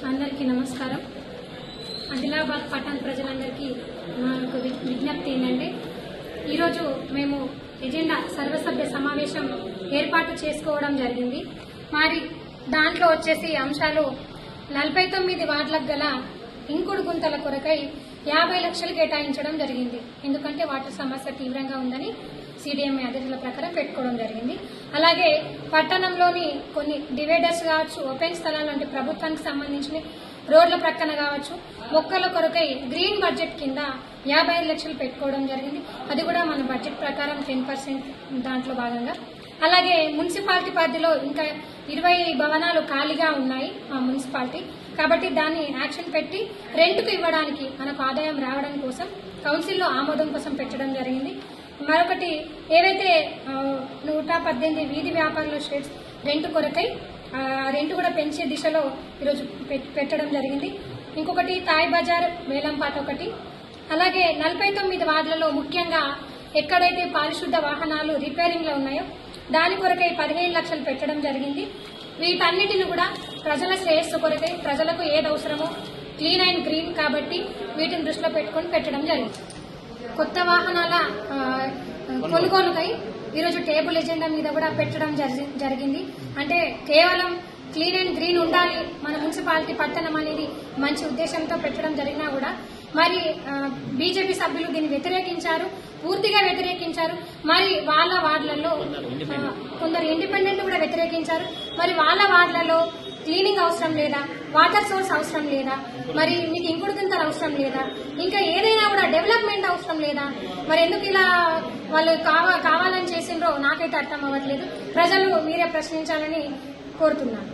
అందరికీ నమస్కారం. ఆదిలాబాద్ పట్టణ ప్రజలందరికీ నా విజ్ఞప్తి ఏంటంటే, ఈరోజు మేము ఎజెండా సర్వసభ్య సమావేశం ఏర్పాటు చేసుకోవడం జరిగింది. మరి దాంట్లో వచ్చేసి అంశాలు 49 వార్డులకు గల ఇంకుడు గుంతల కొరకై 50 లక్షలు కేటాయించడం జరిగింది. ఎందుకంటే వాటర్ సమస్య తీవ్రంగా ఉందని సిడిఎంఏ ఆదేశాల ప్రకారం పెట్టుకోవడం జరిగింది. అలాగే పట్టణంలోని కొన్ని డివైడర్స్ కావచ్చు, ఓపెన్ స్థలాలు అంటే ప్రభుత్వానికి సంబంధించిన రోడ్ల ప్రక్కన కావచ్చు, మొక్కల కొరకై గ్రీన్ బడ్జెట్ కింద 55 లక్షలు పెట్టుకోవడం జరిగింది. అది కూడా మన బడ్జెట్ ప్రకారం 10% దాంట్లో భాగంగా. అలాగే మున్సిపాలిటీ పరిధిలో ఇంకా 20 భవనాలు ఖాళీగా ఉన్నాయి మా మున్సిపాలిటీ. కాబట్టి దాన్ని యాక్షన్ పెట్టి రెంట్కు ఇవ్వడానికి మనకు ఆదాయం రావడం కోసం కౌన్సిల్లో ఆమోదం కోసం పెట్టడం జరిగింది. మరొకటి ఏవైతే 118 వీధి వ్యాపారుల షెడ్స్ రెంట్ కొరకై రెంట్ కూడా పెంచే దిశలో ఈరోజు పెట్టడం జరిగింది. ఇంకొకటి తాయ్ బజార్ వేలంపాట ఒకటి. అలాగే 49 వార్డులలో ముఖ్యంగా ఎక్కడైతే పారిశుద్ధ వాహనాలు రిపేరింగ్లో ఉన్నాయో దాని కొరకై 15 లక్షలు పెట్టడం జరిగింది. వీటన్నిటిని కూడా ప్రజల శ్రేయస్సు కొరకై, ప్రజలకు ఏది అవసరమో క్లీన్ అండ్ గ్రీన్ కాబట్టి వీటిని దృష్టిలో పెట్టుకొని పెట్టడం జరిగింది. కొత్త వాహనాల కొనుగోలుకై ఈరోజు టేబుల్ ఎజెండా మీద కూడా పెట్టడం జరిగింది. అంటే కేవలం క్లీన్ అండ్ గ్రీన్ ఉండాలి మన మున్సిపాలిటీ పట్టణం అనేది మంచి ఉద్దేశంతో పెట్టడం జరిగినా కూడా మరి బీజేపీ సభ్యులు దీన్ని వ్యతిరేకించారు, పూర్తిగా వ్యతిరేకించారు. మరి వాళ్ళ వార్డులలో కొందరు ఇండిపెండెంట్ కూడా వ్యతిరేకించారు. మరి వాళ్ళ వార్డులలో క్లీనింగ్ అవసరం లేదా, వాటర్ సోర్స్ అవసరం లేదా, మరి మీకు ఇంకుడు గుంతలు అవసరం లేదా, ఇంకా ఏదైనా కూడా డెవలప్మెంట్ అవసరం లేదా, మరి ఎందుకు ఇలా వాళ్ళు కావాలని చేసిండ్రో నాకైతే అర్థం అవ్వట్లేదు. ప్రజలు మీరే ప్రశ్నించాలని కోరుతున్నాను.